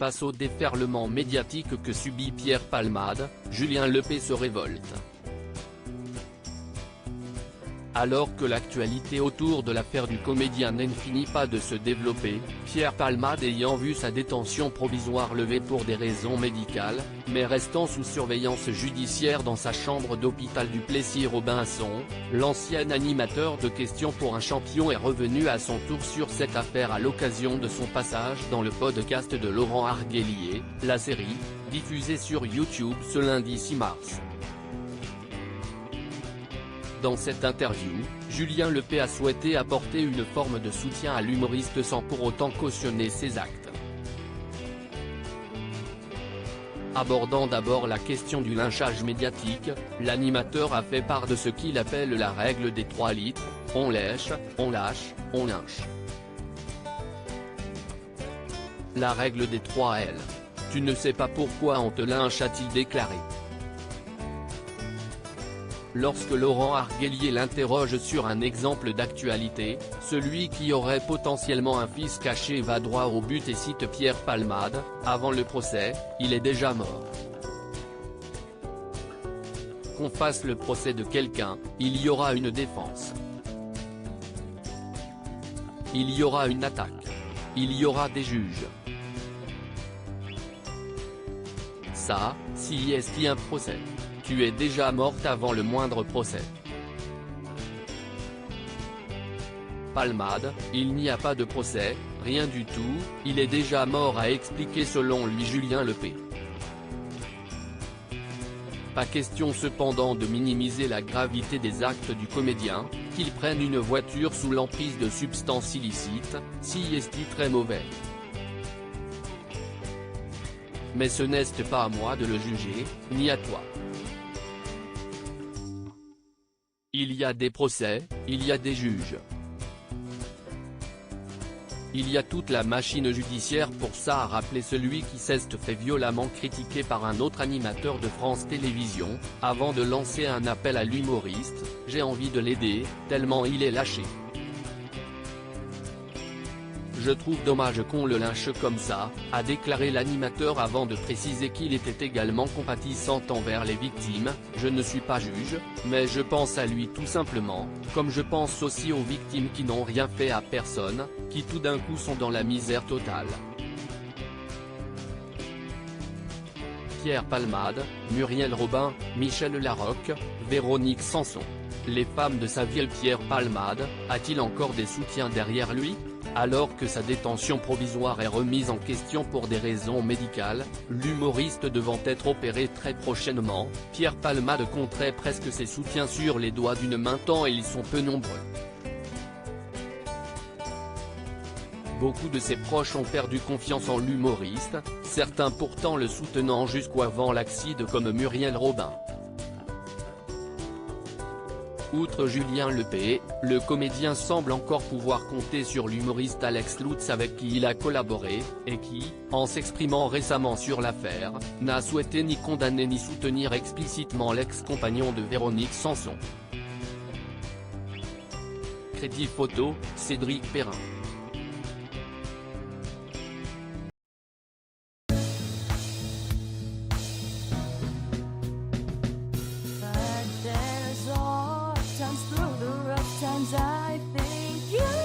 Face au déferlement médiatique que subit Pierre Palmade, Julien Lepée se révolte. Alors que l'actualité autour de l'affaire du comédien ne finit pas de se développer, Pierre Palmade ayant vu sa détention provisoire levée pour des raisons médicales, mais restant sous surveillance judiciaire dans sa chambre d'hôpital du Plessis-Robinson, l'ancien animateur de Questions pour un champion est revenu à son tour sur cette affaire à l'occasion de son passage dans le podcast de Laurent Arguelier, la série, diffusée sur YouTube ce lundi 6 mars. Dans cette interview, Julien Lepée a souhaité apporter une forme de soutien à l'humoriste sans pour autant cautionner ses actes. Abordant d'abord la question du lynchage médiatique, l'animateur a fait part de ce qu'il appelle la règle des 3 litres, on lèche, on lâche, on lynche. La règle des 3 L. Tu ne sais pas pourquoi on te lynche, a-t-il déclaré. Lorsque Laurent Arguelier l'interroge sur un exemple d'actualité, celui qui aurait potentiellement un fils caché va droit au but et cite Pierre Palmade, avant le procès, il est déjà mort. Qu'on fasse le procès de quelqu'un, il y aura une défense. Il y aura une attaque. Il y aura des juges. Ça, si est-il un procès. Tu es déjà morte avant le moindre procès. Palmade, il n'y a pas de procès, rien du tout, il est déjà mort, a expliqué selon lui Julien Lepée. Pas question cependant de minimiser la gravité des actes du comédien, qu'il prenne une voiture sous l'emprise de substances illicites, si est-il très mauvais. Mais ce n'est pas à moi de le juger, ni à toi. Il y a des procès, il y a des juges. Il y a toute la machine judiciaire pour ça, a rappelé celui qui s'est fait violemment critiquer par un autre animateur de France Télévisions, avant de lancer un appel à l'humoriste, j'ai envie de l'aider, tellement il est lâché. Je trouve dommage qu'on le lynche comme ça, a déclaré l'animateur avant de préciser qu'il était également compatissant envers les victimes. Je ne suis pas juge, mais je pense à lui tout simplement, comme je pense aussi aux victimes qui n'ont rien fait à personne, qui tout d'un coup sont dans la misère totale. Pierre Palmade, Muriel Robin, Michel Larocque, Véronique Sanson. Les femmes de sa vie. Pierre Palmade, a-t-il encore des soutiens derrière lui ? Alors que sa détention provisoire est remise en question pour des raisons médicales, l'humoriste devant être opéré très prochainement, Pierre Palmade compterait presque ses soutiens sur les doigts d'une main tant ils sont peu nombreux. Beaucoup de ses proches ont perdu confiance en l'humoriste, certains pourtant le soutenant jusqu'avant l'accident comme Muriel Robin. Outre Julien Lepée, le comédien semble encore pouvoir compter sur l'humoriste Alex Lutz avec qui il a collaboré, et qui, en s'exprimant récemment sur l'affaire, n'a souhaité ni condamner ni soutenir explicitement l'ex-compagnon de Véronique Sanson. Crédit photo, Cédric Perrin. Through the rough times I think you